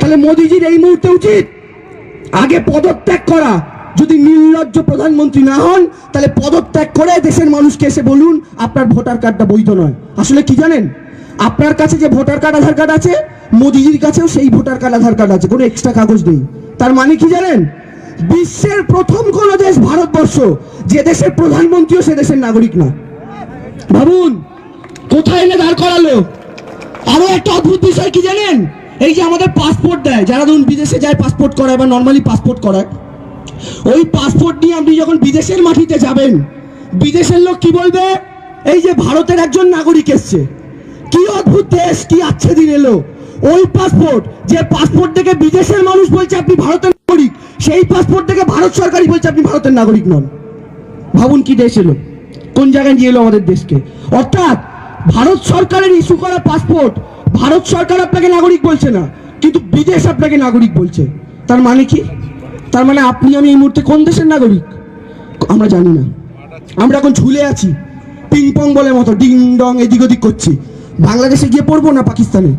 তাহলে মোদিজির এই মুহূর্তে উচিত আগে পদত্যাগ করা। যদি নির্লজ্জ প্রধানমন্ত্রী না হন তাহলে পদত্যাগ করে দেশের মানুষকে এসে বলুন আপনার ভোটার কার্ডটা বৈধ নয়। আসলে কি জানেন, আপনার কাছে যে ভোটার কার্ড আধার কার্ড আছে, মোদিজির কাছেও সেই ভোটার কার্ড আধার কার্ড আছে, কোনো এক্সট্রা কাগজ নেই। তার মানে কি জানেন, বিশ্বের প্রথম কোন দেশ ভারতবর্ষ, যে দেশের প্রধানমন্ত্রীও সে দেশের নাগরিক না। ভাবুন কোথায় এনে দাঁড় করালো। আরো একটা অদ্ভুত বিষয় কি জানেন, এই যে আমাদের পাসপোর্ট দেয়, যারা ধরুন বিদেশে যায় পাসপোর্ট করায় বা নর্মালি পাসপোর্ট করায়, ওই পাসপোর্ট নিয়ে আপনি যখন বিদেশের মাটিতে যাবেন, বিদেশের লোক কি বলবে, এই যে ভারতের একজন নাগরিক এসছে, কি অদ্ভুত দেশ, কি আচ্ছে দিন এলো। ওই পাসপোর্ট, যে পাসপোর্ট দেখে বিদেশের মানুষ বলছে আপনি ভারতের নাগরিক, সেই পাসপোর্ট দেখে ভারত সরকারই বলছে আপনি ভারতের নাগরিক নন। ভাবুন কি দেশ এলো, কোন জায়গায় নিয়ে এলো আমাদের দেশকে। অর্থাৎ ভারত সরকারের ইস্যু করা পাসপোর্ট, ভারত সরকার আপনাকে নাগরিক বলছে না, কিন্তু বিদেশ আপনাকে নাগরিক বলছে। তার মানে কি, তার মানে আপনি আমি এই মুহূর্তে কোন দেশের নাগরিক আমরা জানি না। আমরা এখন ঝুলে আছি, পিং পং বলের মতো ডিং ডং এদিক ওদিক করছি। বাংলাদেশে গিয়ে পড়বো না পাকিস্তানে,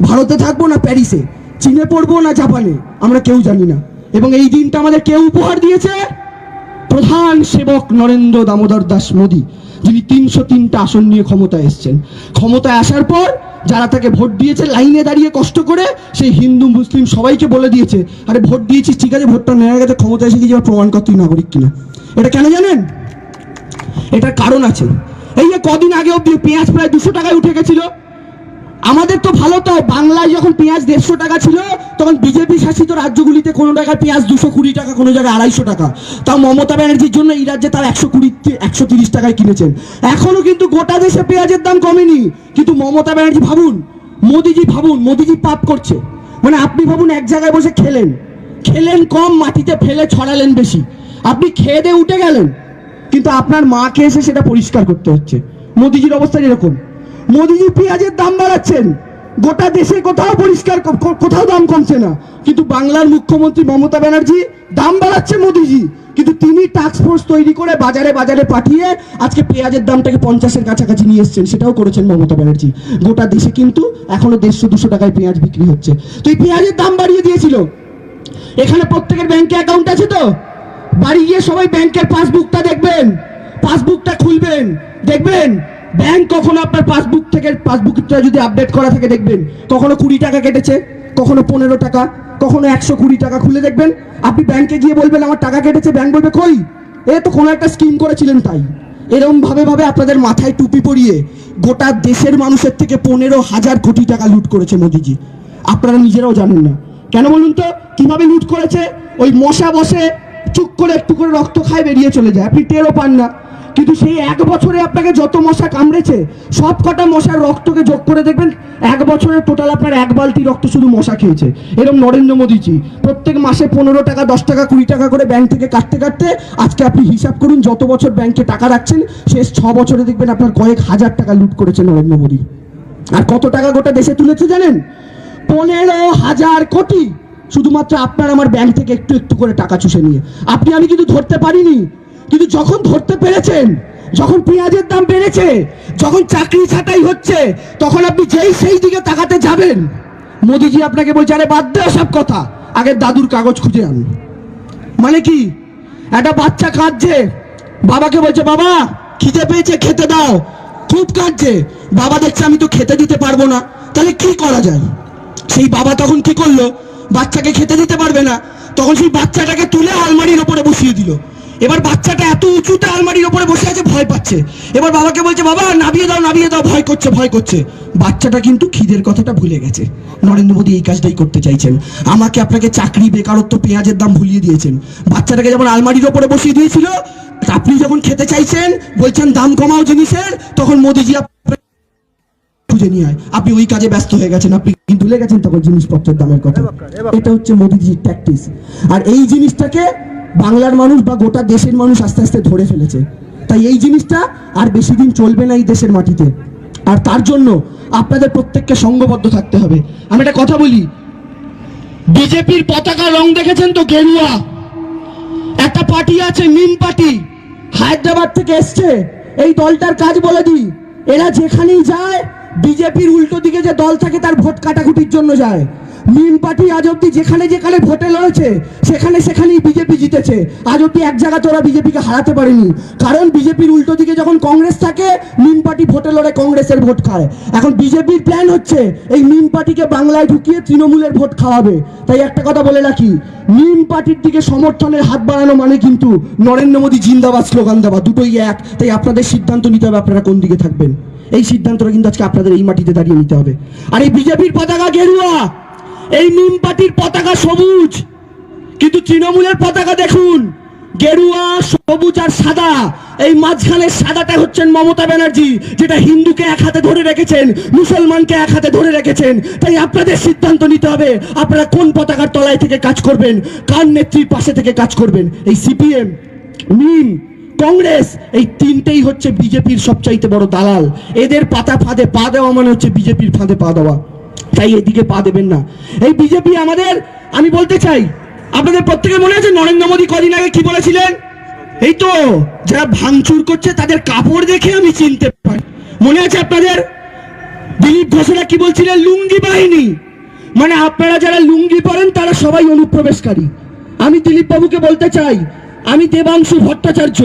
ভারতে থাকবো না প্যারিসে, চীনে পড়বো না জাপানে, আমরা কেউ জানি না। এবং এই দিনটা আমাদের কেউ উপহার দিয়েছে, প্রধান সেবক নরেন্দ্র দামোদর দাস মোদী, যিনি 303টা আসন নিয়ে ক্ষমতায় এসেছেন। ক্ষমতায় আসার পর যারা তাকে ভোট দিয়েছে, লাইনে দাঁড়িয়ে কষ্ট করে সেই হিন্দু মুসলিম সবাইকে বলে দিয়েছে, আরে ভোট দিয়েছিস ঠিক আছে, ভোটটা নেওয়া গেছে, ক্ষমতা এসে গিয়ে প্রমাণ কর তুই নাগরিক কিনা। এটা কেন জানেন, এটার কারণ আছে। এই যে কদিন আগে অব্দি পেঁয়াজ প্রায় 200 টাকায় উঠে গেছিল। আমাদের তো ভালো, তো বাংলায় যখন পেঁয়াজ 150 টাকা ছিল, তখন বিজেপি শাসিত রাজ্যগুলিতে কোনো জায়গায় পেঁয়াজ 220 টাকা, কোনো জায়গায় 250 টাকা। তাও মমতা ব্যানার্জির জন্য এই রাজ্যে তার 120-130 টাকায় কিনেছেন। এখনো কিন্তু গোটা দেশে পেঁয়াজের দাম কমেনি। কিন্তু মমতা ব্যানার্জি ভাবুন, মোদিজি পাপ করছে। মানে আপনি ভাবুন, এক জায়গায় বসে খেলেন কম, মাটিতে ফেলে ছড়ালেন বেশি। আপনি খেয়ে দিয়ে উঠে গেলেন, কিন্তু আপনার মাকে এসে সেটা পরিষ্কার করতে হচ্ছে। মোদিজির অবস্থা এরকম। মোদিজি পেঁয়াজের দাম বাড়াচ্ছেন, গোটা দেশে কোথাও পরিষ্কার, কোথাও দাম কমছে না। কিন্তু বাংলার মুখ্যমন্ত্রী মমতা ব্যানার্জি দাম বাড়াচ্ছে মোদিজি, কিন্তু তিনি টাস্ক ফোর্স তৈরি করে বাজারে বাজারে পাঠিয়ে আজকে পেঁয়াজের দামটাকে 50-এর কাছাকাছি নিয়ে এসছেন, সেটাও করেছেন মমতা ব্যানার্জি। গোটা দেশে কিন্তু এখনো 150-200 টাকায় পেঁয়াজ বিক্রি হচ্ছে। তো এই পেঁয়াজের দাম বাড়িয়ে দিয়েছিল। এখানে প্রত্যেকের ব্যাংকে অ্যাকাউন্ট আছে তো, বাড়ি গিয়ে সবাই ব্যাংকের পাসবুকটা দেখবেন, পাসবুকটা খুলবেন, দেখবেন ব্যাংক কখনো আপনার পাসবুকটা যদি আপডেট করা থাকে দেখবেন কখনো 20 টাকা কেটেছে, কখনো 15 টাকা, কখনো 120 টাকা। খুলে দেখবেন, আপনি ব্যাংকে গিয়ে বলবেন আমার টাকা কেটেছে, ব্যাংক বলবে কই, এ তো কোনো একটা স্কিম করেছিলেন তাই। এরকম ভাবে আপনাদের মাথায় টুপি পরিয়ে গোটা দেশের মানুষের থেকে 15,000 কোটি টাকা লুট করেছে মোদিজি। আপনারা নিজেরাও জানেন না। কেন বলুন তো, কিভাবে লুট করেছে? ওই মশা বসে চুপ করে একটু করে রক্ত খায়, বেরিয়ে চলে যায়, আপনি টেরও পান না। কিন্তু সেই 1 বছরে আপনাকে যত মশা কামড়েছে, সব কটা মশার রক্তকে যোগ করে দেখবেন 1 বছরে টোটাল আপনার 1 বালতি রক্ত শুধু মশা খেয়েছে। এরকম নরেন্দ্র মোদীজি প্রত্যেক মাসে 15 টাকা, 10 টাকা, 20 টাকা করে ব্যাংক থেকে কাটতে আজকে আপনি হিসাব করুন, যত বছর ব্যাংকে টাকা রাখছেন, শেষ 6 বছরে দেখবেন আপনার কয়েক হাজার টাকা লুট করেছে নরেন্দ্র মোদী। আর কত টাকা গোটা দেশে তুলেছে জানেন? 15,000 কোটি, শুধুমাত্র আপনার আমার ব্যাংক থেকে একটু একটু করে টাকা চুষে নিয়ে। আপনি আমি কিন্তু ধরতে পারিনি, কিন্তু যখন ধরতে পেরেছেন, যখন পেঁয়াজের দাম বেড়েছে, যখন চাকরি ছাঁটাই হচ্ছে, তখন আপনি সেই দিকে তাকাতে যাবেন, মোদিজি আপনাকে বলছে আরে বাদ দে সব কথা, আগে দাদুর কাগজ খুঁজে আন। মানে কি, একটা বাচ্চা কাঁদছে, বাবাকে বলছে বাবা খিদে পেয়েছে খেতে দাও, খুব কাঁদছে, বাবা দেখছে আমি তো খেতে দিতে পারবো না, তাহলে কি করা যায়? সেই বাবা তখন কি করলো, বাচ্চাকে খেতে দিতে পারবে না, তখন সেই বাচ্চাটাকে তুলে আলমারির ওপরে বসিয়ে দিল। এবার বাচ্চাটা এত উঁচুতে আলমারির ওপরে বসে আছে, ভয় পাচ্ছে। এবার বাবাকে বলছে বাবা নামিয়ে দাও, ভয় করছে। বাচ্চাটা কিন্তু খিদের কথাটা ভুলে গেছে। নরেন্দ্র মোদী এই কাজটাই করতে চাইছেন। আমাকে আপনাকে চাকরি, বেকারত্ব, পেঁয়াজের দাম ভুলিয়ে দিয়েছেন। বাচ্চাটাকে যেমন আলমারির ওপরে বসিয়ে দিয়েছিল, আপনি যখন খেতে চাইছেন, বলছেন দাম কমাও জিনিসের, তখন মোদীজি খুঁজে নিয়ে আয়, আপনি ওই কাজে ব্যস্ত হয়ে গেছেন, আপনি ভুলে গেছেন তখন জিনিসপত্রের দামের কথা। এটা হচ্ছে মোদীজির ট্যাকটিস। আর এই জিনিসটাকে বাংলার মানুষ বা গোটা দেশের মানুষ আস্তে আস্তে ধরে ফেলেছে। তাই এই জিনিসটা আর বেশি দিন চলবে না এই দেশের মাটিতে। আর তার জন্য আপনাদের প্রত্যেককে সংঘবদ্ধ থাকতে হবে। আমি একটা কথা বলি, বিজেপির পতাকা রং দেখেছেন তো, গেরুয়া। একটা পার্টি আছে নিম পার্টি, হায়দ্রাবাদ থেকে এসছে। এই দলটার কাজ বলে দিই, এরা যেখানেই যায় বিজেপির উল্টো দিকে যে দল থাকে তার ভোট কাটাকুটির জন্য যায়। মিম পার্টি আজ অব্দি যেখানে যেখানে ভোটে লড়েছে সেখানে সেখানেই বিজেপি জিতেছে। আজ অব্দি এক জায়গাতে ওরা বিজেপিকে হারাতে পারেনি, কারণ বিজেপির উল্টো দিকে যখন কংগ্রেস থাকে মিম পার্টি ভোটে লড়ে কংগ্রেসের ভোট খায়। এখন বিজেপির প্ল্যান হচ্ছে এই মিম পার্টিকে বাংলায় ঢুকিয়ে তৃণমূলের ভোট খাওয়াবে। তাই একটা কথা বলে রাখি, মিম পার্টির দিকে সমর্থনের হাত বাড়ানো মানে কিন্তু নরেন্দ্র মোদী জিন্দাবাদ স্লোগান দেওয়া, দুটোই এক। তাই আপনাদের সিদ্ধান্ত নিতে হবে আপনারা কোন দিকে থাকবেন। এই সিদ্ধান্তটা কিন্তু আজকে আপনাদের এই মাটিতে দাঁড়িয়ে নিতে হবে। আর এই বিজেপির পতাকা গেরুয়া, এই মিম পার্টির পতাকা সবুজ, কিন্তু তৃণমূলের পতাকা দেখুন গেরুয়া, সবুজ আর সাদা। এই মাঝখানের সাদাটা হচ্ছেন মমতা ব্যানার্জি, যেটা হিন্দুকে এক হাতে ধরে রেখেছেন, মুসলমানকে এক হাতে ধরে রেখেছেন। তাই আপনাদের সিদ্ধান্ত নিতে হবে আপনারা কোন পতাকার তলায় থেকে কাজ করবেন, কার নেত্রীর পাশে থেকে কাজ করবেন। এই সিপিএম, মিম, কংগ্রেস, এই তিনটেই হচ্ছে বিজেপির সবচাইতে বড় দালাল। এদের পাতা ফাঁদে পা দেওয়া মানে হচ্ছে বিজেপির ফাঁদে পা দেওয়া। তাই এদিকে পা দেবেন না। এই বিজেপি আমাদের, আমি বলতে চাই আপনাদের প্রত্যেকের মনে আছে নরেন্দ্র মোদী কদিন আগে কি বলেছিলেন? এই তো যারা ভাঙচুর করছে তাদের কাপড় দেখে আমি চিনতে পারি। মনে আছে আপনাদের? দিলীপ ঘোষেরা কি বলছিলেন? লুঙ্গি বাহিনী, মানে আপনারা যারা লুঙ্গি পরেন তারা সবাই অনুপ্রবেশকারী। আমি দিলীপ বাবুকে বলতে চাই, আমি দেবাংশু ভট্টাচার্য,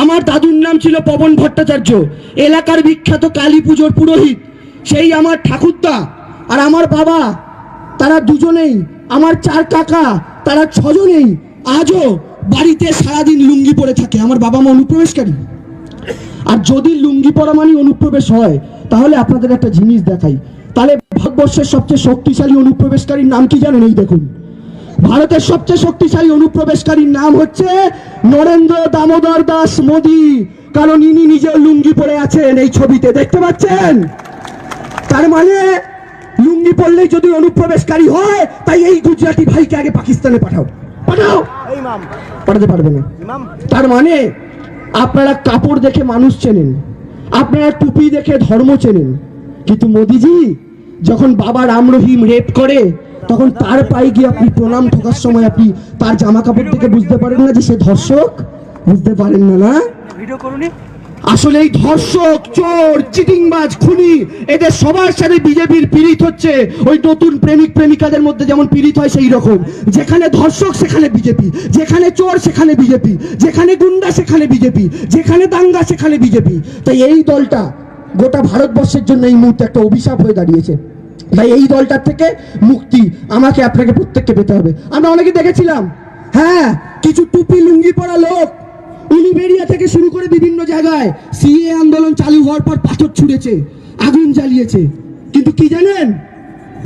আমার দাদুর নাম ছিল পবন ভট্টাচার্য, এলাকার বিখ্যাত কালী পুজোর পুরোহিত। সেই আমার ঠাকুরদা আর আমার বাবা, তারা দুজনেই, আমার 4 কাকা, তারা 6 জনেই আজও বাড়িতে সারাদিন লুঙ্গি পরে থাকে। আমার বাবা মা অনুপ্রবেশকারী। আর যদি লুঙ্গি পরা মানে অনুপ্রবেশ হয়, তাহলে আপনাদের একটা জিনিস দেখাই, তাহলে ভারতবর্ষের সবচেয়ে শক্তিশালী অনুপ্রবেশকারীর নাম কি জানেন? এই দেখুন, ভারতের সবচেয়ে শক্তিশালী অনুপ্রবেশকারীর নাম হচ্ছে নরেন্দ্র দামোদর দাস মোদী, কারণ ইনি নিজেও লুঙ্গি পরে আছেন, এই ছবিতে দেখতে পাচ্ছেন। তার মানে লুঙ্গি পরলেই যদি অনুপ্রবেশকারী হয়, তাই এই গুজরাটি ভাইকে আগে পাকিস্তানে পাঠাও। পাঠাতে পারবে না। তার মানে আপনারা কাপড় দেখে মানুষ চেনেন, আপনারা টুপি দেখে ধর্ম চেনেন, কিন্তু মোদিজি যখন বাবা রাম রহিম রেপ করে তখন তার পায়ে গিয়ে আপনি প্রণাম ঠোকার সময় আপনি তার জামা কাপড় দেখে বুঝতে পারেন না যে সে ধর্ষক? বুঝতে পারেন না? না, ভিডিও করুনি। আসলে এই ধর্ষক, চোর, চিটিংবাজ, খুনি, এদের সবার সাথে বিজেপির পীড়িত হচ্ছে। ওই নতুন প্রেমিক প্রেমিকাদের মধ্যে যেমন পীড়িত হয় সেই রকম। যেখানে ধর্ষক সেখানে বিজেপি, যেখানে চোর সেখানে বিজেপি, যেখানে গুন্ডা সেখানে বিজেপি, যেখানে দাঙ্গা সেখানে বিজেপি। তাই এই দলটা গোটা ভারতবর্ষের জন্য এই মুহূর্তে একটা অভিশাপ হয়ে দাঁড়িয়েছে। ভাই এই দলটার থেকে মুক্তি আমাকে আপনাকে প্রত্যেককে পেতে হবে। আমরা অনেকে দেখেছিলাম, হ্যাঁ, কিছু টুপি লুঙ্গি পরা লোক উলুবেড়িয়া থেকে শুরু করে বিভিন্ন জায়গায় সিএ আন্দোলন চালু হওয়ার পর পাথর ছুঁড়েছে, আগুন জ্বালিয়েছে। কিন্তু কি জানেন,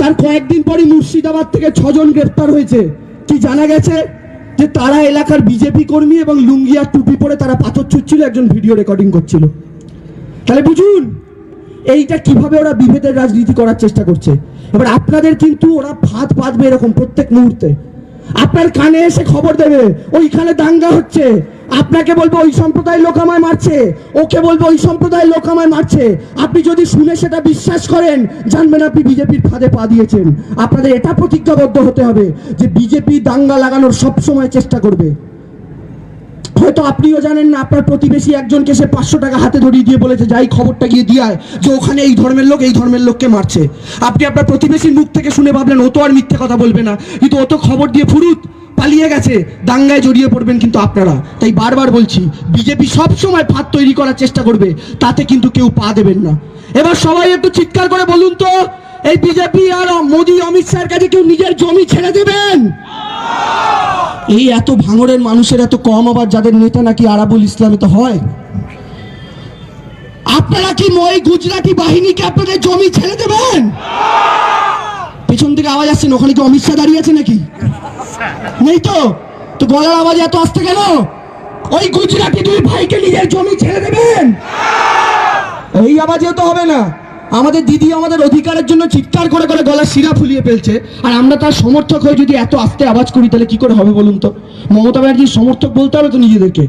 তার কয়েকদিন পরে মুর্শিদাবাদ থেকে 6 জন গ্রেফতার হয়েছে। কি জানা গেছে? যে তারা এলাকার বিজেপি কর্মী এবং লুঙ্গি আর টুপি পরে তারা পাথর ছুঁড়ছিল, একজন ভিডিও রেকর্ডিং করছিল। তাহলে বুঝুন এইটা কিভাবে ওরা বিভেদের রাজনীতি করার চেষ্টা করছে। এবার আপনাদের কিন্তু ওরা ফাঁদ পাতবে এরকম প্রত্যেক মুহূর্তে। আপনার কানে এসে খবর দেবে ওইখানে দাঙ্গা হচ্ছে, আপনাকে বলবো ওই সম্প্রদায়ের লোক আমায় মারছে, ওকে বলবো ওই সম্প্রদায়ের লোক আমায় মারছে। আপনি যদি শুনে সেটা বিশ্বাস করেন, জানবেন আপনি বিজেপির ফাঁদে পা দিয়েছেন। আপনাদের এটা প্রতিজ্ঞাবদ্ধ হতে হবে যে বিজেপি দাঙ্গা লাগানোর সব সময় চেষ্টা করবে। হয়তো আপনিও জানেন না, আপনার প্রতিবেশী একজনকে সে 500 টাকা হাতে ধরিয়ে দিয়ে বলেছে যাই খবরটা গিয়ে দিয়ে আয় যে ওখানে এই ধর্মের লোক এই ধর্মের লোককে মারছে। আপনি আপনার প্রতিবেশীর মুখ থেকে শুনে ভাবলেন ও তো আর মিথ্যে কথা বলবে না, কিন্তু ও তো খবর দিয়ে ফুরুত পালিয়ে গেছে, দাঙ্গায় জড়িয়ে পড়বেন কিন্তু আপনারা। তাই বারবার বলছি, বিজেপি সব সময় ফাঁদ তৈরি করার চেষ্টা করবে, তাতে কিন্তু কেউ পা দেবেন না। এবার সবাই একটু চিৎকার করে বলুন তো, এই বিজেপি আর মোদী অমিত শাহের কাছে কেউ নিজের জমি ছেড়ে দেবেন? এই এত ভাঙড়ের মানুষের এত কম, আবার যাদের নেতা নাকি আরাবুল ইসলামে তো হয়। আপনারা কি ওই গুজরাটি বাহিনীকে আপনাদের জমি ছেড়ে দেবেন? পেছন থেকে আওয়াজ আসছে, ওখানে কি অমিত শাহ দাঁড়িয়ে আছে নাকি? নেই তো, তো গলার আওয়াজ এত আসতে কেন? ওই গুজরাটি 2 ভাইকে নিজের জমি ছেড়ে দেবেন? এই আওয়াজে তো হবে না। আমাদের দিদি আমাদের অধিকারের জন্য চিৎকার করে করে গলার শিরা ফুলিয়ে ফেলছে, আর আমরা তার সমর্থক হয়ে যদি এত আস্তে আওয়াজ করি তাহলে কি করে হবে বলুন তো? মমতা ব্যানার্জির সমর্থক বলতে হবে তো নিজেদেরকে।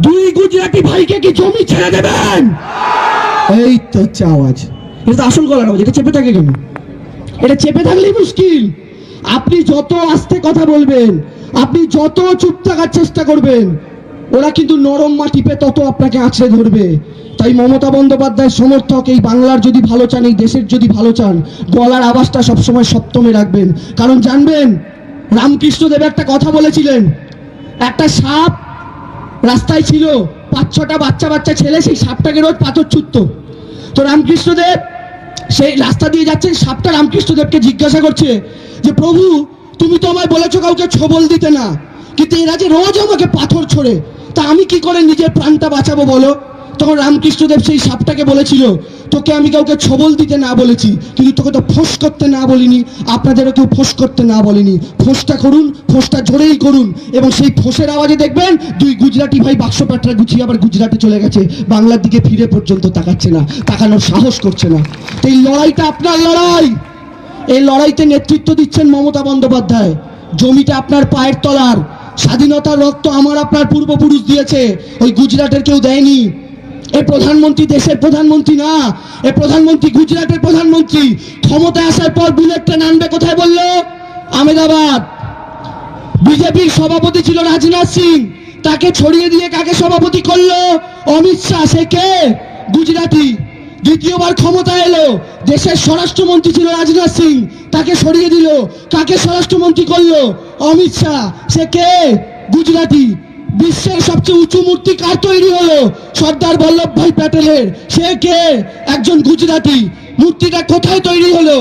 2 গুজরাটি ভাইকে কি জমি ছেড়ে দেবেন? এই তো হচ্ছে আওয়াজ, এটা তো আসল গলার আওয়াজ। এটা চেপে থাকে কেন? এটা চেপে থাকলেই মুশকিল। আপনি যত আস্তে কথা বলবেন, আপনি যত চুপ থাকার চেষ্টা করবেন, ওরা কিন্তু নরম মাটি পেয়ে তত আপনাকে আঁচড়ে ধরবে। তাই মমতা বন্দ্যোপাধ্যায়ের সমর্থক এই বাংলার যদি ভালো চান, এই দেশের যদি ভালো চান, গলার আওয়াজটা সবসময় সপ্তমে রাখবেন। কারণ জানবেন, রামকৃষ্ণদেব একটা কথা বলেছিলেন, একটা সাপ রাস্তায় ছিল, 5-6টা বাচ্চা ছেলে সেই সাপটাকে রোজ পাথর ছুটত। তো রামকৃষ্ণদেব সেই রাস্তা দিয়ে যাচ্ছেন, সাপটা রামকৃষ্ণদেবকে জিজ্ঞাসা করছে যে প্রভু, তুমি তো আমায় বলেছো কাউকে ছবল দিতে না, কিন্তু এরা যে রোজ আমাকে পাথর ছোড়ে, তা আমি কি করে নিজের প্রাণটা বাঁচাবো বলো? তখন রামকৃষ্ণদেব সেই সাপটাকে বলেছিল, তোকে আমি কাউকে ছবল দিতে না বলেছি, কিন্তু তোকে তো ফোঁস করতে না বলিনি, আপনাদেরও কেউ ফোঁস করতে না বলিনি। ফোঁসটা করুন, ফোঁসটা জোরেই করুন, এবং সেই ফোঁসের আওয়াজে দেখবেন দুই গুজরাটি ভাই বাক্স প্যাটরা গুছিয়ে আবার গুজরাটে চলে গেছে, বাংলার দিকে ফিরে পর্যন্ত তাকাচ্ছে না, তাকানোর সাহস করছে না। তো এই লড়াইটা আপনার লড়াই, এই লড়াইতে নেতৃত্ব দিচ্ছেন মমতা বন্দ্যোপাধ্যায়। জমিটা আপনার পায়ের তলার, স্বাধীনতার রক্ত আমার আপনার পূর্বপুরুষ দিয়েছে, ওই গুজরাটের কেউ দেয়নি। এই প্রধানমন্ত্রী দেশের প্রধানমন্ত্রী না, এই প্রধানমন্ত্রী গুজরাটের প্রধানমন্ত্রী। ক্ষমতায় আসার পর বুলেট ট্রেন আনবে কোথায় বললো? আহমেদাবাদ। বিজেপির সভাপতি ছিল রাজনাথ সিং, তাকে ছড়িয়ে দিয়ে কাকে সভাপতি করলো? অমিত শাহ। সে কে? গুজরাটি। দ্বিতীয়বার ক্ষমতা এলো, দেশের স্বরাষ্ট্রমন্ত্রী ছিল রাজনাথ সিং, তাকে সরিয়ে দিল, কাকে স্বরাষ্ট্রমন্ত্রী করলো? অমিত শাহ। সে কে? গুজরাটি। বিশ্বের সবচেয়ে উঁচু মূর্তি কার তৈরি হলো? সর্দার বল্লভভাই প্যাটেলের। সে কে? একজন গুজরাটি। মূর্তিটা কোথায় তৈরি হলো?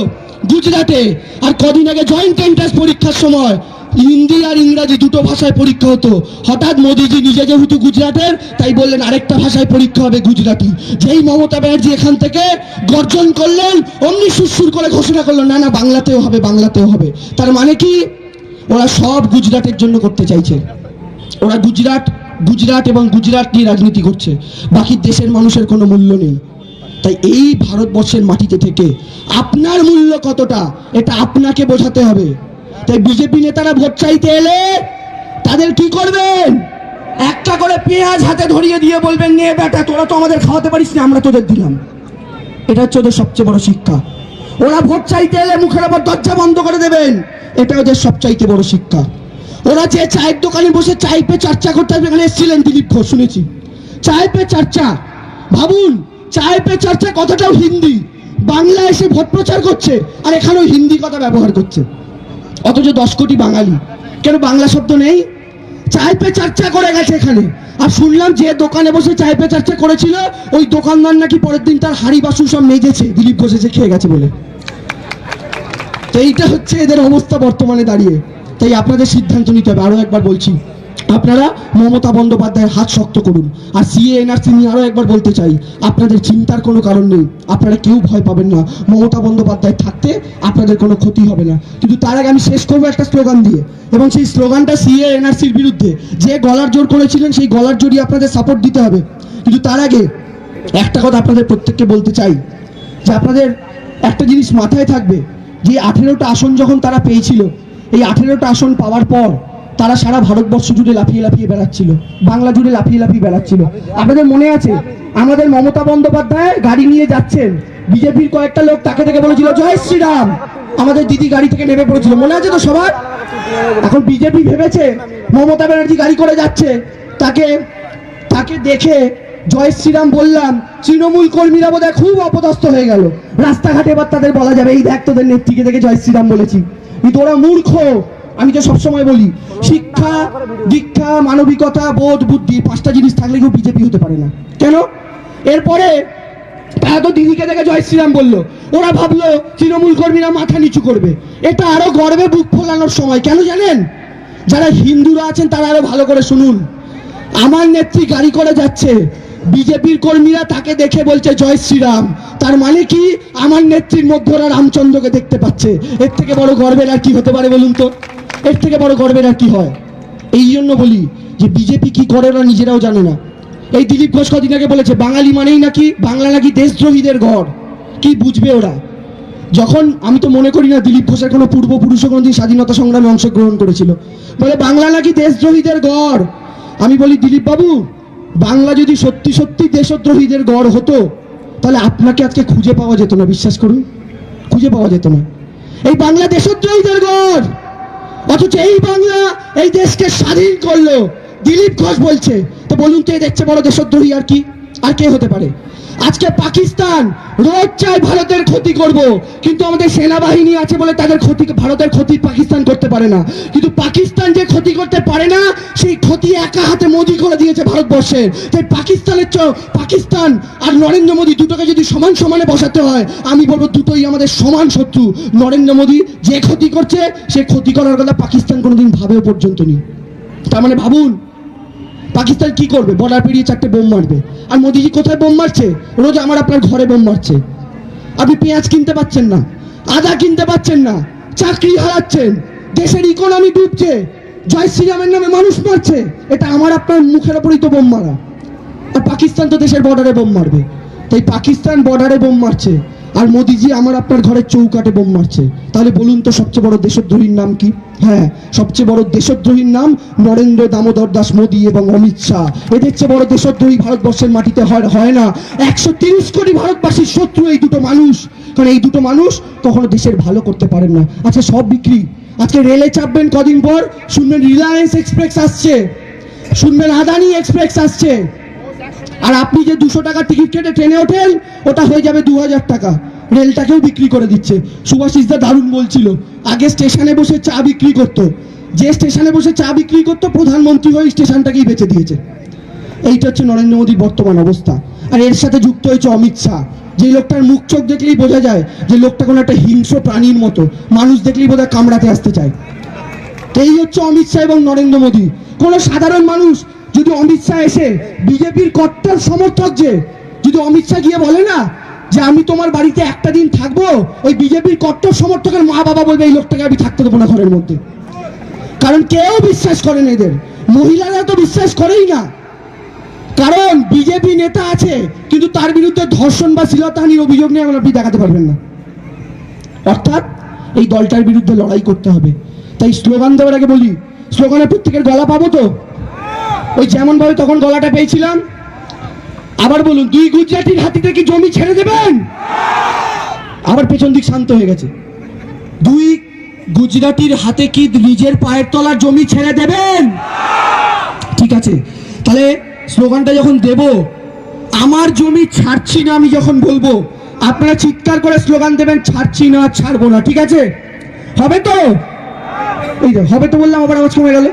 গুজরাটে। আর কদিন আগে জয়েন্ট এন্ট্রান্স পরীক্ষার সময় হিন্দি আর ইংরাজি দুটো ভাষায় পরীক্ষা হতো, হঠাৎ মোদিজি নিজে যেহেতু গুজরাটের, তাই বললেন আরেকটা ভাষায় পরীক্ষা হবে, গুজরাটি। যেই মমতা ব্যানার্জি এখান থেকে গর্জন করলেন, অমনি সুরসুর করে ঘোষণা করলো, না না বাংলাতেও হবে, বাংলাতেও হবে। তার মানে কি? ওরা সব গুজরাটের জন্য করতে চাইছে। ওরা গুজরাট এবং গুজরাট নিয়ে রাজনীতি করছে, বাকি দেশের মানুষের কোনো মূল্য নেই। তাই এই ভারতবর্ষের মাটিতে থেকে আপনার মূল্য কতটা, এটা আপনাকে বোঝাতে হবে। তাই বিজেপি নেতারা ভোট চাইতে এলে তাদের কি করবেন? একটা করে পেঁয়াজ হাতে ধরিয়ে দিয়ে বলবেন, নে বেটা, তোরা তো আমাদের খাওয়াতে পারিস না, আমরা তোদের দিলাম। এটা হচ্ছে ওদের সবচেয়ে বড় শিক্ষা। ওরা ভোট চাইতে এলে মুখের ওপর দরজা বন্ধ করে দেবেন, এটা ওদের সবচাইতে বড় শিক্ষা। ওরা যে চায়ের দোকানে বসে চায় পে চর্চা করতে, এখানে এসেছিলেন দিলীপ ঘোষ, শুনেছি চায় পে চর্চা। ভাবুন, চায় পে চর্চা কথাটাও হিন্দি, বাংলা এসে ভোট প্রচার করছে, আর এখানেও হিন্দি কথা ব্যবহার করছে, অথচ 10 কোটি বাঙালি। কেন বাংলা শব্দ নেই? চায় পে চর্চা করে গেছে এখানে। আর শুনলাম যে দোকানে বসে চায় পে চর্চা করেছিল, ওই দোকানদার নাকি পরের দিন তার হাড়ি বাসন সব মেজেছে, দিলীপ ঘোষ এসে খেয়ে গেছে বলে। তো এইটা হচ্ছে এদের অবস্থা বর্তমানে দাঁড়িয়ে। তাই আপনাদের সিদ্ধান্ত নিতে হবে। আরো একবার বলছি, আপনারা মমতা বন্দ্যোপাধ্যায়ের হাত শক্ত করুন। আর সিএ এনআরসি নিয়ে আরো একবার বলতে চাই, আপনাদের চিন্তার কোনো কারণ নেই, আপনারা কেউ ভয় পাবেন না। মমতা বন্দ্যোপাধ্যায় থাকতে আপনাদের কোনো ক্ষতি হবে না। কিন্তু তার আগে আমি শেষ করবো একটা স্লোগান দিয়ে, এবং সেই স্লোগানটা সিএ এনআরসির বিরুদ্ধে। যে গলার জোর করেছিলেন, সেই গলার জোরই আপনাদের সাপোর্ট দিতে হবে। কিন্তু তার আগে একটা কথা আপনাদের প্রত্যেককে বলতে চাই, যে আপনাদের একটা জিনিস মাথায় থাকবে, যে 18টা আসন যখন তারা পেয়েছিল, এই 18টা আসন পাওয়ার পর তারা সারা ভারতবর্ষ জুড়ে লাফিয়ে লাফিয়ে বেড়াচ্ছিল, বাংলা জুড়ে লাফিয়ে লাফিয়ে বেড়াচ্ছিল। আপনাদের মনে আছে, আমাদের মমতা বন্দ্যোপাধ্যায় গাড়ি নিয়ে যাচ্ছেন, বিজেপির কয়েকটা লোক তাকে থেকে বলেছিল জয় শ্রীরাম, আমাদের দিদি গাড়ি থেকে নেমে পড়েছিল, মনে আছে তো সবার? এখন বিজেপি ভেবেছে মমতা ব্যানার্জি গাড়ি করে যাচ্ছে, তাকে দেখে জয় শ্রীরাম বললাম, তৃণমূল কর্মীরা বোধহয় খুব অপদস্থ হয়ে গেল, রাস্তাঘাটে এবার তাদের বলা যাবে, এই দেখ তোদের নেত্রীকে দেখে জয় শ্রীরাম বলেছি। কিন্তু ওরা মূর্খ। আমি তো সবসময় বলি, শিক্ষা, দীক্ষা, মানবিকতা, বোধ, বুদ্ধি, 5টা জিনিস থাকলে কেউ বিজেপি হতে পারে না। কেন? এরপরে তারা তো দিদিকে দেখে জয় শ্রীরাম বললো, ওরা ভাবলো তৃণমূল কর্মীরা মাথা নিচু করবে। এটা আরো গর্বে বুক ফোলানোর সময়। কেন জানেন? যারা হিন্দুরা আছেন তারা আরো ভালো করে শুনুন। আমার নেত্রী গাড়ি করে যাচ্ছে, বিজেপির কর্মীরা তাকে দেখে বলছে জয় শ্রীরাম, তার মানে কি? আমার নেত্রীর মধ্যে ওরা রামচন্দ্রকে দেখতে পাচ্ছে। এর থেকে বড় গর্বের আর কি হতে পারে বলুন তো? এর থেকে বড় গর্বের আর কি হয়? এই জন্য বলি যে বিজেপি কি করে ওরা নিজেরাও জানে না। এই দিলীপ ঘোষ কদিন আগে বলেছে বাঙালি মানেই নাকি, বাংলা নাকি দেশদ্রোহীদের ঘর। কি বুঝবে ওরা? যখন আমি তো মনে করি না দিলীপ ঘোষের কোনো পূর্বপুরুষও কোনোদিন স্বাধীনতা সংগ্রামে অংশগ্রহণ করেছিল। বলে বাংলা নাকি দেশদ্রোহীদের ঘর। আমি বলি দিলীপ বাবু, বাংলা যদি সত্যি সত্যি দেশদ্রোহীদের গড় হতো, তাহলে আপনাকে আজকে খুঁজে পাওয়া যেত না, বিশ্বাস করুন, খুঁজে পাওয়া যেত না। এই বাংলা দেশদ্রোহীদের গড়, অথচ এই বাংলা এই দেশকে স্বাধীন করলো। দিলীপ ঘোষ বলছে বলুন তো, দেখছে বড় দেশদ্রোহী আর কে হতে পারে? আজকে পাকিস্তান রোজ চায় ভারতের ক্ষতি করব, কিন্তু আমাদের সেনাবাহিনী আছে বলে তাদের ক্ষতি, ভারতের ক্ষতি পাকিস্তান করতে পারে না। কিন্তু পাকিস্তান যে ক্ষতি করতে পারে না, সেই ক্ষতি একা হাতে মোদি করে দিয়েছে ভারতবর্ষের। তাই পাকিস্তান আর নরেন্দ্র মোদী দুটোকে যদি সমান সমানে বসাতে হয়, আমি বলবো দুটোই আমাদের সমান শত্রু। নরেন্দ্র মোদী যে ক্ষতি করছে, সে ক্ষতি করার কথা পাকিস্তান কোনোদিন ভাবেও পর্যন্ত নেই। তার মানে ভাবুন পাকিস্তান কি করবে? বর্ডার পেরিয়ে 4টে বোম মারবে। আর মোদিজি কোথায় বোম মারছে? রোজ আমার আপনার ঘরে বোম মারছে। আপনি পেঁয়াজ কিনতে পাচ্ছেন না, আদা কিনতে পাচ্ছেন না, চাকরি হারাচ্ছেন, দেশের ইকোনমি ডুবছে, জয় শ্রীরামের নামে মানুষ মারছে। এটা আমার আপনার মুখের ওপরই তো বোম মারা। আর পাকিস্তান তো দেশের বর্ডারে বোম মারবে। তাই পাকিস্তান বর্ডারে বোম মারছে, আর মোদিজি আমার আপনার ঘরের চৌকাটে বোম মারছে। তাহলে বলুন তো সবচেয়ে বড় দেশদ্রোহীর নাম কি? হ্যাঁ, সবচেয়ে বড় দেশদ্রোহীর নাম নরেন্দ্র দামোদর দাস মোদী এবং অমিত শাহ। এদের চেয়ে বড় দেশদ্রোহী ভারতবর্ষের মাটিতে হয় না। 130 কোটি ভারতবাসীর শত্রু এই দুটো মানুষ। কারণ এই দুটো মানুষ কখনো দেশের ভালো করতে পারেন না। আচ্ছা, সব বিক্রি। আজকে রেলে চাপবেন, কদিন পর শুনবেন রিলায়েন্স এক্সপ্রেস আসছে, শুনবেন আদানি এক্সপ্রেস আসছে। আর আপনি যে 200 টাকার টিকিট কেটে ট্রেনে ওঠেন, ওটা হয়ে যাবে 2000 টাকা। রেলটাকেও বিক্রি করে দিচ্ছে। সুভাষিসদা দারুণ বলছিল, আগে স্টেশনে বসে চা বিক্রি করতো, যে স্টেশনে বসে চা বিক্রি করতো প্রধানমন্ত্রী হয়ে স্টেশনটাকেই বেচে দিয়েছে। এইটা হচ্ছে নরেন্দ্র মোদীর বর্তমান অবস্থা। আর এর সাথে যুক্ত হয়েছে অমিত শাহ, যে লোকটার মুখ চোখ দেখলেই বোঝা যায় যে লোকটা কোনো একটা হিংস্র প্রাণীর মতো, মানুষ দেখলেই বোধহয় কামড়াতে আসতে চায়। এই হচ্ছে অমিত শাহ এবং নরেন্দ্র মোদী। কোনো সাধারণ মানুষ যদি অমিত শাহ এসে বিজেপির কট্টর সমর্থক, যদি অমিত শাহ গিয়ে বলে না যে আমি তোমার বাড়িতে একটা দিন থাকবো, ওই বিজেপির কট্টর সমর্থকের মা বাবা বলবে এই লোকটাকে আমি থাকতে দেবো না ঘরের মধ্যে। কারণ কেউ বিশ্বাস করেন এদের, মহিলারা তো বিশ্বাস করেই না। কারণ বিজেপি নেতা আছে, কিন্তু তার বিরুদ্ধে ধর্ষণ বা শ্লীলতাহানির অভিযোগ নিয়ে আপনি দেখাতে পারবেন না। অর্থাৎ এই দলটার বিরুদ্ধে লড়াই করতে হবে। তাই স্লোগান দেওয়ার আগে বলি, স্লোগানে প্রত্যেকের গলা পাবো তো? ওই যেমন ভাবে তখন গলাটা পেয়েছিলাম, আবার বলুন, 2 গুজরাটির হাতিতে কি জমি ছেড়ে দেবেন? আবার পেছন দিক শান্ত হয়ে গেছে। 2 গুজরাটির হাতে কি নিজের পায়ের তলার জমি ছেড়ে দেবেন? ঠিক আছে, তাহলে স্লোগানটা যখন দেব, আমার জমি ছাড়ছি না আমি যখন বলবো, আপনারা চিৎকার করে স্লোগান দেবেন, ছাড়ছি না, ছাড়বো না। ঠিক আছে? হবে তো? এই যে হবে তো বললাম, আবার আওয়াজ কমে গেল।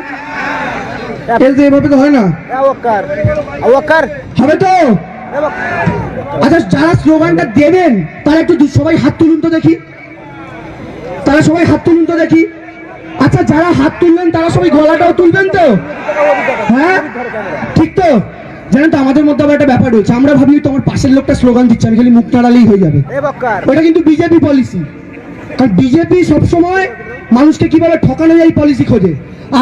এভাবে তো হয় না, হবে তো? আচ্ছা, যারা স্লোগানটা দেবেন তারা একটু সবাই হাত তুলুন তো দেখি, তারা সবাই হাত তুলুন তো দেখি। আচ্ছা, যারা হাত তুলবেন তারা সবাই গলাটাও তুলবেন তো? হ্যাঁ, ঠিক তো? জানেন তো, আমাদের মধ্যে আবার একটা ব্যাপার রয়েছে, আমরা ভাবি তো আমার পাশের লোকটা স্লোগান দিচ্ছে, আমি খালি মুখ নাড়ালেই হয়ে যাবে। ওটা কিন্তু বিজেপি পলিসি। কারণ বিজেপি সবসময় মানুষকে কিভাবে ঠকানো যায় এই পলিসি খোঁজে।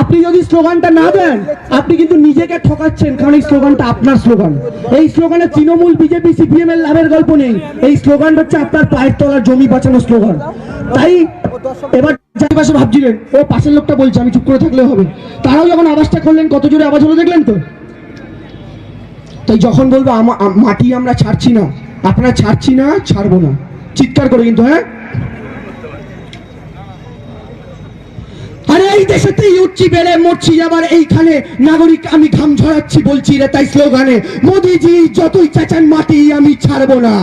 আপনি যদি স্লোগানটা না দেন, আপনি কিন্তু নিজেকে ঠকাচ্ছেন, কারণ এই স্লোগানটা আপনার স্লোগান। এই স্লোগানে তৃণমূল, বিজেপি, সিপিএম এর লাভের গল্প নেই। এই স্লোগানটা হচ্ছে আপনার পায়ের তলার জমি বাঁচানোর স্লোগান। তাই এবার যার পাশে ভাবছিলেন ও পাশের লোকটা বলছে আমি চুপ করে থাকলে হবে, তারাও যখন আওয়াজটা করলেন, কত জোরে আওয়াজ হলো দেখলেন তো? তাই যখন বলবো মাটি আমরা ছাড়ছি না, আপনারা ছাড়ছি না, ছাড়বো না, চিৎকার করে কিন্তু। হ্যাঁ, আরে এই দেশেতেই উঠছি বেড়ে মরছি, আবার এইখানে নাগরিক আমি ঘাম ঝরাচ্ছি বলছি রে। তাই স্লোগানে মোদিজি যতই চাচান মাটি আমি ছাড়বো না।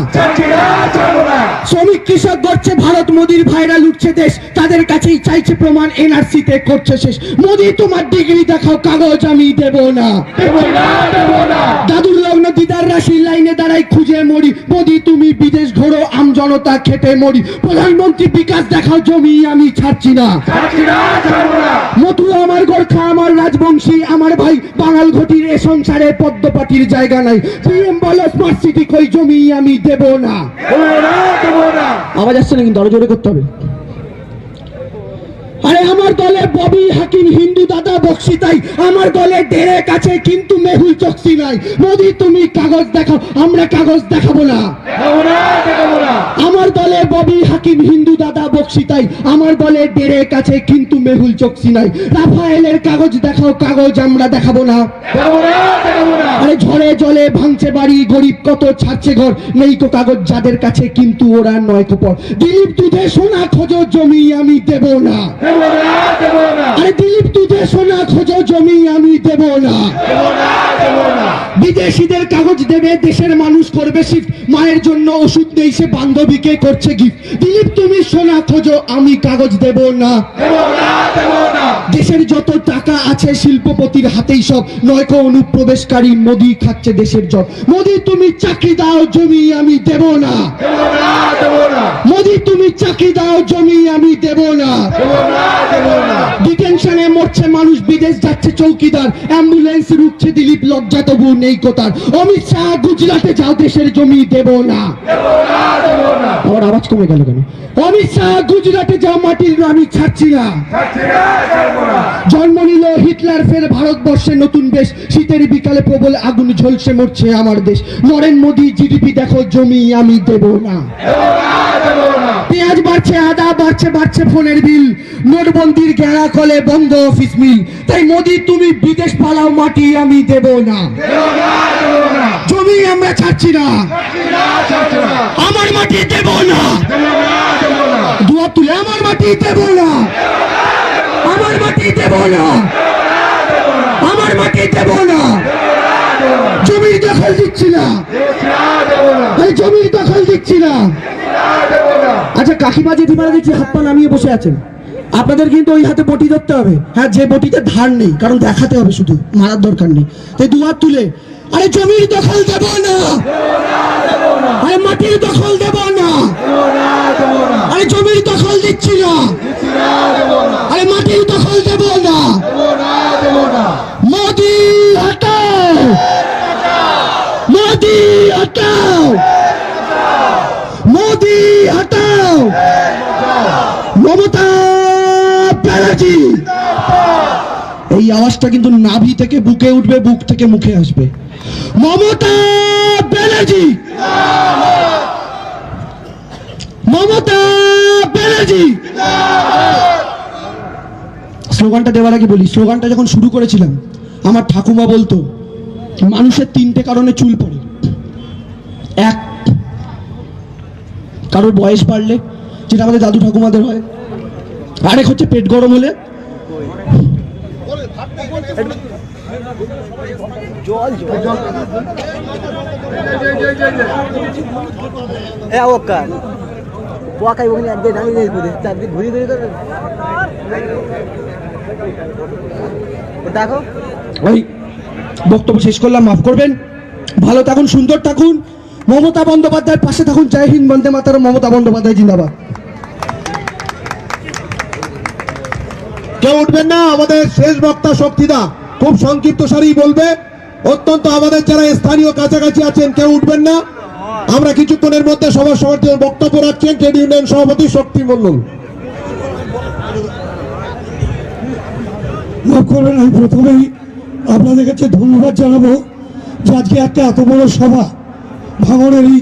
শ্রমিক কৃষক গড়ছে ভারত, মোদির ভাইরা লুটছে দেশ, তাদের কাছেই চাইছে প্রমাণ, এনআরসিতে করছে শেষ। মোদি তোমার ডিগ্রি দেখাও, কাগজ আমি দেব না। দাদুর লগ্ন দিদার রাশির লাইনে দাঁড়াই খুঁজে মরি, মোদি তুমি বিদেশ ঘোরো, আম জনতা খেটে মরি। প্রধানমন্ত্রী বিকাশ দেখাও, জমি আমি ছাড়ছি না। মথুরা আমার, গোর্খা আমার, রাজবংশী আমার ভাই, বাঙাল ঘটির এ সংসারে পদ্ম পাটির জায়গা নাই। পিএম বলো স্মার্ট সিটি কই, জমি আমি দেব না। আওয়াজ আসছে না কিন্তু, আরো জোরে করতে হবে। আরে আমার দলে ববি হাকিম হিন্দু দাদা বক্সি, তাই আমার দলে ডেরেক আছে কিন্তু মেহুল চকসি নাই। মোদি তুমি কাগজ দেখাও, আমরা কাগজ দেখাবো না। আমার দলে ববি হাকিম হিন্দু দাদা বক্সি, তাই আমার দলে ডেরেক আছে কিন্তু মেহুল চকসি নাই। রাফায়েলের কাগজ দেখাও, কাগজ আমরা দেখাবো না। আরে ঝড়ে জলে ভাঙছে বাড়ি, গরিব কত ছাড়ছে ঘর, নেই তো কাগজ যাদের কাছে কিন্তু ওরা নয় কপর। দিলীপ দুধে সোনা খোঁজো, জমি আমি দেব না। আরে দিলীপ দুধে সোনা খোঁজো, জমি আমি দেব না। বিদেশিদের কাগজ দেবে, দেশের মানুষ করবে শিফট, মায়ের জন্য ওষুধ নেই সে বান্ধবীকে করছে গিফট। দিলীপ তুমি সোনা খোঁজো, আমি কাগজ দেব না। দেশের যত টাকা আছে শিল্পপতির হাতেই সব, নয়কো অনুপ্রবেশকারী, মোদি খাচ্ছে দেশের জব। মোদি তুমি চাকরি দাও, জমি আমি দেব না। মোদি তুমি চাকরি দাও, জমি আমি দেব না। ডিটেনশনে মরছে মানুষ, বিদেশ যাচ্ছে চৌকিদার, অ্যাম্বুলেন্স রুখছে দিলীপ, লজ্জা তবু নেই কোতার। অমিত শাহ গুজরাটে যাও, দেশের জমি দেব না। আমার আওয়াজ কমে গেল কেন? অমিত শাহ গুজরাটে যাও, মাটির আমি ছাড়ছি না। জন্ম নিল হিটলার, ফের ভারতবর্ষে নতুন বেশ, শীতের বিকালে প্রবল আগুন ঝলসে মরছে আমার দেশ। নরেন মোদী জিডিপি দেখো, জমি আমি দেব না। পেঁয়াজ বাড়ছে, আদা বাড়ছে, বাড়ছে ফোনের বিল, নোটবন্দির গেরা কলে বন্ধ অফিস মিল। তাই মোদী তুমি বিদেশ পালাও, মাটি আমি দেব না। জমি আমরা ছাড়ছি না, আমার মাটি দেব না। দুয়া তুলে আমার মাটি দেব না, আমার মাটি দেব না, আমার মাটি দেব না। জমির দখল দিচ্ছি না, জমির দখল দিচ্ছি না। আচ্ছা কাকিমা জেঠিমারা দেখছি হাত পা নামিয়ে বসে আছেন, আপনাদের কিন্তু ওই হাতে বটি ধরতে হবে। হ্যাঁ, যে বটিতে ধার নেই, কারণ দেখাতে হবে, শুধু মারার দরকার নেই। তাই দু হাত তুলে, আরে জমির দখল দেব না, আরে মাটির দখল দেব না, আরে জমির দখল দিচ্ছি না, আরে মাটির দখল দেব না। মোদি হটাও, মোদি হটাও, মোদি হটাও। মমতা ব্যানার্জি, এই আওয়াজটা কিন্তু নাভি থেকে বুকে উঠবে, বুক থেকে মুখে আসবে। মমতা ব্যানার্জি, মমতা ব্যানার্জি। স্লোগানটা দেওয়ার আগে বলি, স্লোগানটা যখন শুরু করেছিলাম আমার ঠাকুমা বলতো মানুষের তিনটে কারণে চুল পড়ে। এক, কারোর বয়স বাড়লে, যেটা আমাদের দাদু ঠাকুমাদের হয়। আরেক হচ্ছে পেট গরম হলে। দেখো ওই বক্তব্য শেষ করলাম, মাফ করবেন। ভালো থাকুন, সুন্দর থাকুন, মমতা বন্দ্যোপাধ্যায়ের পাশে থাকুন। জয় হিন্দ, বন্দে মাতরম। মমতা বন্দ্যোপাধ্যায় জিন্দাবাদ। কেউ উঠবেন না। আমাদের শেষ বক্তা শক্তিদা খুব সংক্ষিপ্ত সারি বলবে। অত্যন্ত আমাদের যারা স্থানীয় কাছাকাছি আছেন কেউ উঠবেন না। আমরা কিছুক্ষণের মধ্যে সবার বক্তব্য রাখছেন ট্রেড ইউনিয়ন সভাপতি শক্তি মন্ডল। মাফ করবেন, আমি প্রথমেই আপনাদের কাছে ধন্যবাদ জানাবো যে আজকে একটা এত বড় সভা ভাঙনের এই